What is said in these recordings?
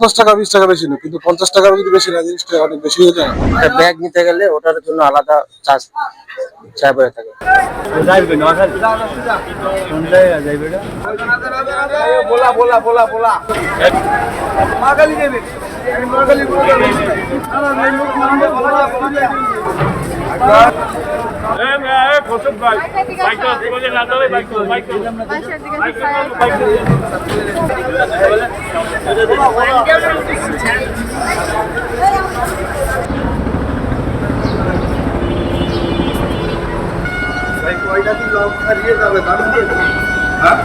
10 টাকা 20 টাকা বেশি না, কিন্তু 50 টাকা যদি বেশি না, জিনিসটা অনেক বেশি হয়ে যায়। একটা ব্যাগ নিতে গেলে ওটার জন্য আলাদা চার্জ চাই পড়ে থাকে। কয়টা দিন লং হারিয়ে যাবে দাম দিয়ে হ্যাঁ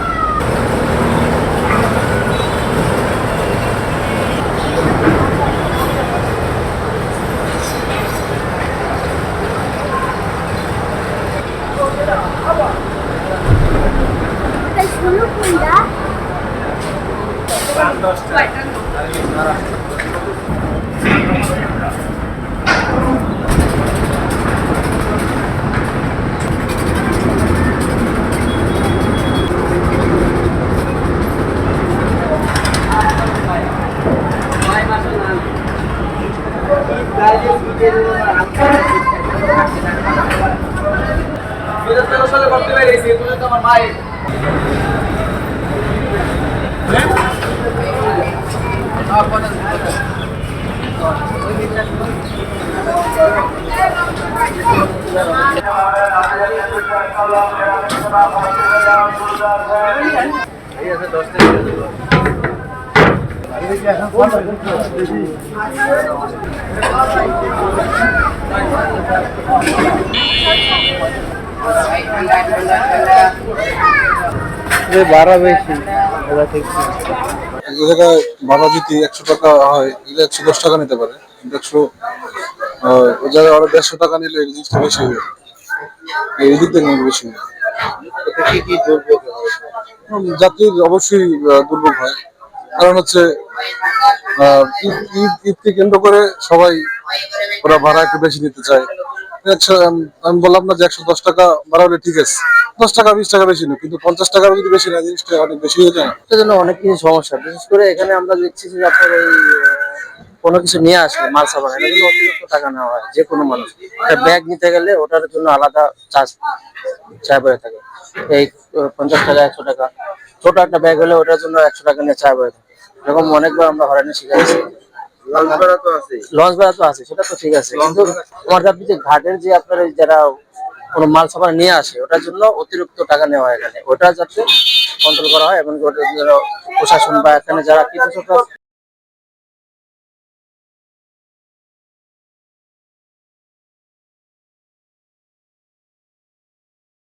সালে করতে পেরেছি তুমি তো আমার মায়ের ভাড়া বেশি এই জায়গায় ভাড়া যদি 100 টাকা হয়, 110 টাকা নিতে পারে, কিন্তু 100 ওই জায়গায় আরো 150 টাকা নিলে এই জিনিসটা বেশি হবে, এই দিক থেকে বেশি হবে। কি কি দুর্ভোগ হয়? যাত্রীর অবশ্যই দুর্ভোগ হয়, কারণ হচ্ছে ঈদকে কেন্দ্র করে সবাই ওরা ভাড়া একটু বেশি নিতে চায়। আমি বললাম না যে 110 টাকা ভাড়া হলে ঠিক আছে, 10 টাকা 20 টাকা বেশি না, কিন্তু 50 টাকা যদি বেশি না, জিনিসটা অনেক বেশি হয়ে যায়। সেজন্য অনেক কিছু সমস্যা, বিশেষ করে এখানে আমরা দেখছি যে আপনার এই কোনো কিছু নিয়ে আসলে মাল সামান এটার জন্য অতিরিক্ত টাকা নেওয়া হয়। যে কোনো মানুষ একটা ব্যাগ নিতে গেলে ওটার জন্য আলাদা চার্জ চাই পড়ে থাকে। এই 50 টাকা 100 টাকা, ছোট একটা ব্যাগ হলে ওটার জন্য 100 টাকা নিয়ে চাই পড়ে থাকে। এরকম অনেকবার আমরা হয়রানি শিখেছি। লঞ্চ ভাড়া তো আছে, সেটা তো ঠিক আছে, কিন্তু আমার আপনি যে ঘাটের যে আপনার যারা কোনো মাল সামান নিয়ে আসে ওটার জন্য অতিরিক্ত টাকা নেওয়া হয় এখানে, ওটা যাতে কন্ট্রোল করা হয় এবং ওটার জন্য প্রশাসন বা এখানে যারা কৃষক